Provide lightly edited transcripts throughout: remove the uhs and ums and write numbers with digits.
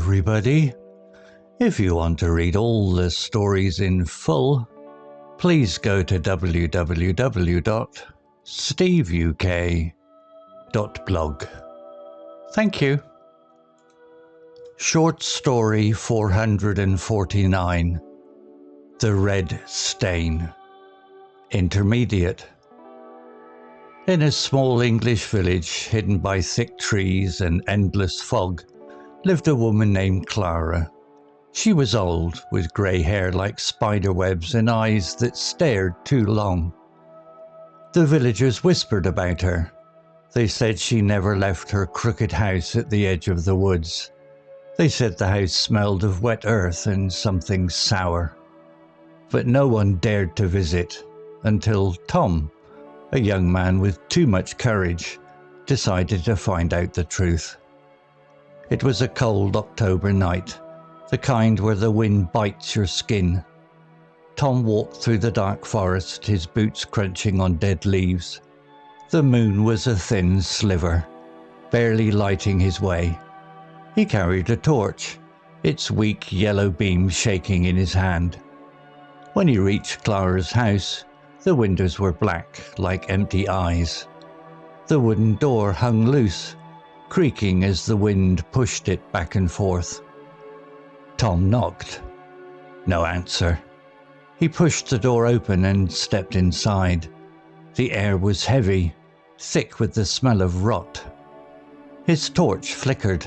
everybody. If you want to read all the stories in full, please go to www.steveuk.blog. Thank you. Short story 449. The Red Stain. Intermediate. In a small English village hidden by thick trees and endless fog, lived a woman named Clara. She was old, with grey hair like spider webs and eyes that stared too long. The villagers whispered about her. They said she never left her crooked house at the edge of the woods. They said the house smelled of wet earth and something sour. But no one dared to visit until Tom, a young man with too much courage, decided to find out the truth. It was a cold October night, the kind where the wind bites your skin. Tom walked through the dark forest, his boots crunching on dead leaves. The moon was a thin sliver, barely lighting his way. He carried a torch, its weak yellow beam shaking in his hand. When he reached Clara's house, the windows were black, like empty eyes. The wooden door hung loose, creaking as the wind pushed it back and forth. Tom knocked. No answer. He pushed the door open and stepped inside. The air was heavy, thick with the smell of rot. His torch flickered,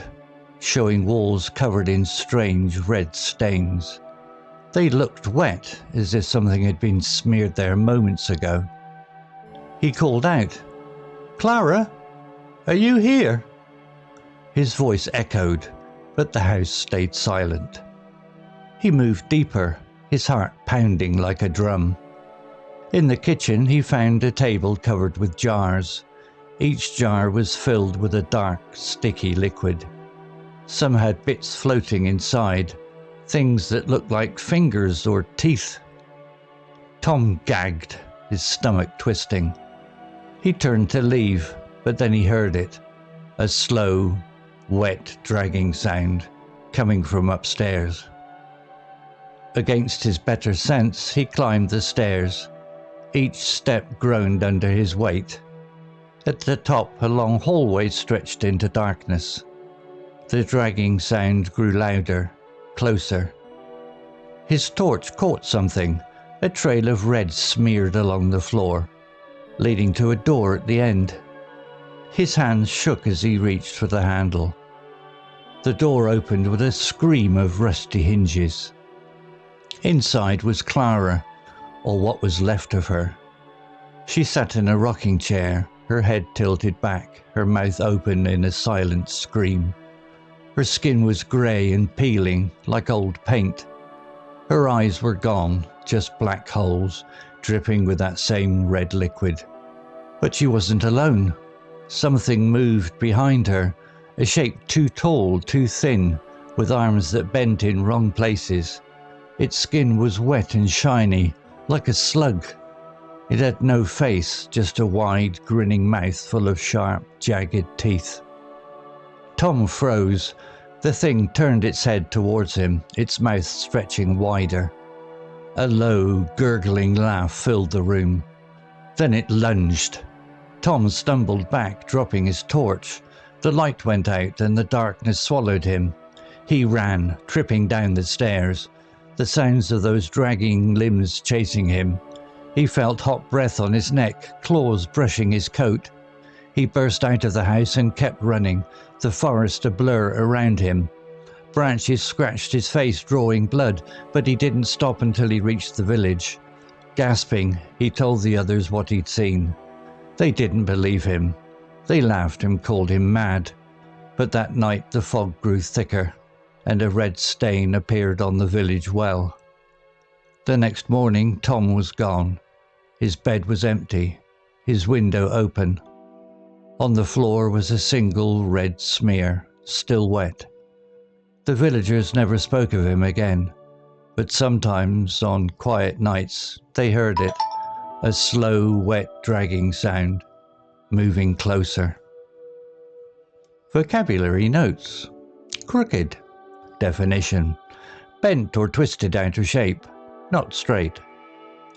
showing walls covered in strange red stains. They looked wet, as if something had been smeared there moments ago. He called out, "Clara, are you here?" His voice echoed, but the house stayed silent. He moved deeper, his heart pounding like a drum. In the kitchen, he found a table covered with jars. Each jar was filled with a dark, sticky liquid. Some had bits floating inside, things that looked like fingers or teeth. Tom gagged, his stomach twisting. He turned to leave, but then he heard it, a slow, wet, dragging sound coming from upstairs. Against his better sense, he climbed the stairs. Each step groaned under his weight. At the top, a long hallway stretched into darkness. The dragging sound grew louder, closer. His torch caught something, a trail of red smeared along the floor, leading to a door at the end. His hands shook as he reached for the handle. The door opened with a scream of rusty hinges. Inside was Clara, or what was left of her. She sat in a rocking chair, her head tilted back, her mouth open in a silent scream. Her skin was grey and peeling, like old paint. Her eyes were gone, just black holes, dripping with that same red liquid. But she wasn't alone. Something moved behind her, a shape too tall, too thin, with arms that bent in wrong places. Its skin was wet and shiny, like a slug. It had no face, just a wide, grinning mouth full of sharp, jagged teeth. Tom froze. The thing turned its head towards him, its mouth stretching wider. A low, gurgling laugh filled the room. Then it lunged. Tom stumbled back, dropping his torch. The light went out and the darkness swallowed him. He ran, tripping down the stairs, the sounds of those dragging limbs chasing him. He felt hot breath on his neck, claws brushing his coat. He burst out of the house and kept running, the forest a blur around him. Branches scratched his face, drawing blood, but he didn't stop until he reached the village. Gasping, he told the others what he'd seen. They didn't believe him. They laughed and called him mad. But that night the fog grew thicker, and a red stain appeared on the village well. The next morning, Tom was gone. His bed was empty, his window open. On the floor was a single red smear, still wet. The villagers never spoke of him again, but sometimes, on quiet nights, they heard it, a slow, wet, dragging sound, moving closer. Vocabulary notes. Crooked. definition. Bent or twisted out of shape, not straight.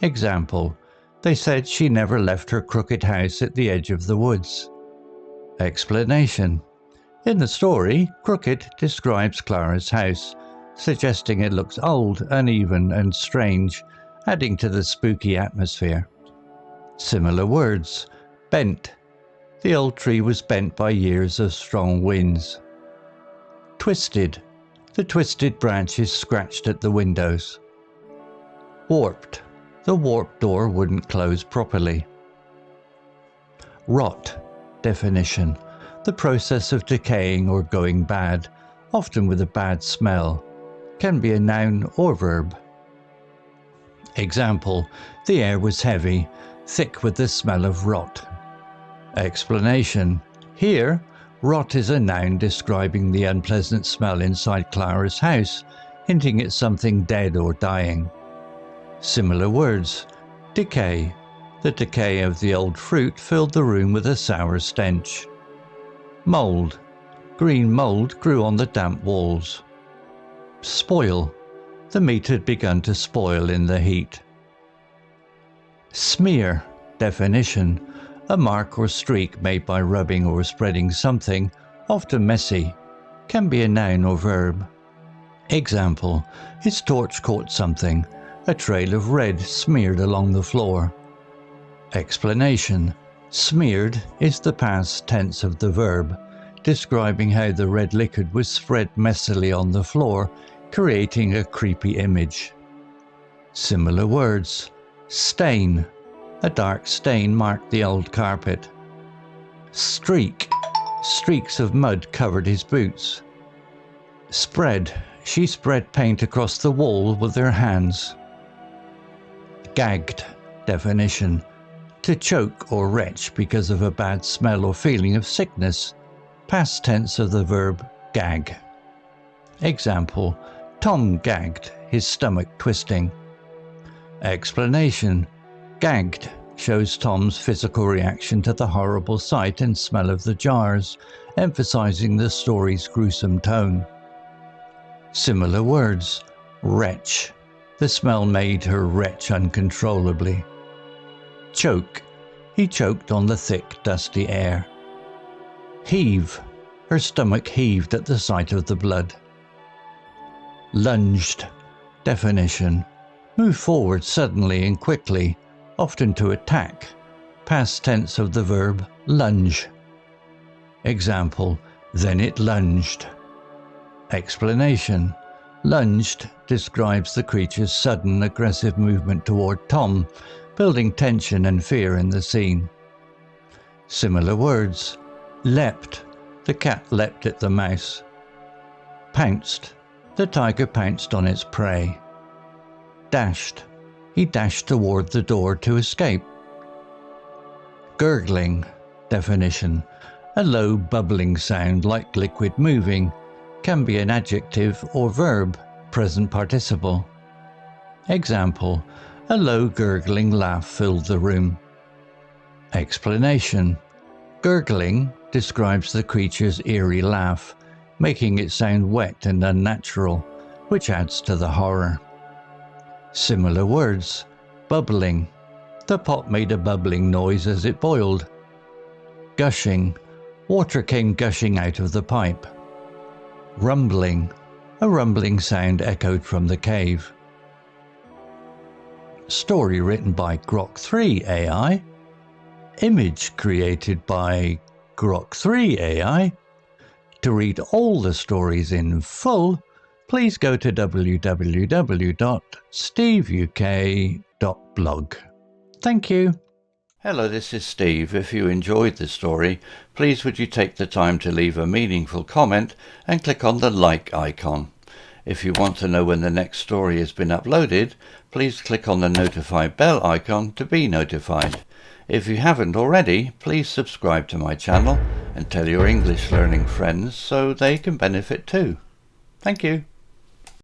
Example, they said she never left her crooked house at the edge of the woods. Explanation. In the story, crooked describes Clara's house, suggesting it looks old, uneven and strange, adding to the spooky atmosphere. Similar words. Bent. The old tree was bent by years of strong winds. Twisted. The twisted branches scratched at the windows. Warped. The warped door wouldn't close properly. Rot. Definition. The process of decaying or going bad, often with a bad smell. Can be a noun or verb. Example, the air was heavy, thick with the smell of rot. Explanation. Here, rot is a noun describing the unpleasant smell inside Clara's house, hinting at something dead or dying. Similar words. Decay. The decay of the old fruit filled the room with a sour stench. Mould. Green mould grew on the damp walls. Spoil. The meat had begun to spoil in the heat. Smear. Definition. A mark or streak made by rubbing or spreading something, often messy. Can be a noun or verb. Example, his torch caught something, a trail of red smeared along the floor. Explanation. Smeared is the past tense of the verb, describing how the red liquid was spread messily on the floor, creating a creepy image. Similar words. Stain. A dark stain marked the old carpet. Streak. Streaks of mud covered his boots. Spread. She spread paint across the wall with her hands. Gagged. Definition. To choke or retch because of a bad smell or feeling of sickness. Past tense of the verb gag. Example, Tom gagged, his stomach twisting. Explanation. Gagged shows Tom's physical reaction to the horrible sight and smell of the jars, emphasizing the story's gruesome tone. Similar words. Retch. The smell made her retch uncontrollably. Choke. He choked on the thick, dusty air. Heave. Her stomach heaved at the sight of the blood. Lunged. Definition. Move forward suddenly and quickly, often to attack. Past tense of the verb lunge. Example, then it lunged. Explanation. Lunged describes the creature's sudden aggressive movement toward Tom, building tension and fear in the scene. Similar words. Leapt. The cat leapt at the mouse. Pounced. The tiger pounced on its prey. Dashed. He dashed toward the door to escape. Gurgling. Definition. A low bubbling sound like liquid moving. Can be an adjective or verb, present participle. Example, a low gurgling laugh filled the room. Explanation. Gurgling describes the creature's eerie laugh, making it sound wet and unnatural, which adds to the horror. Similar words. Bubbling. The pot made a bubbling noise as it boiled. Gushing. Water came gushing out of the pipe. Rumbling. A rumbling sound echoed from the cave. Story written by Grok 3 AI. Image created by Grok 3 AI. To read all the stories in full, please go to www.steveuk.blog. Thank you. Hello, this is Steve. If you enjoyed the story, please would you take the time to leave a meaningful comment and click on the like icon. If you want to know when the next story has been uploaded, please click on the notify bell icon to be notified. If you haven't already, please subscribe to my channel and tell your English learning friends so they can benefit too. Thank you.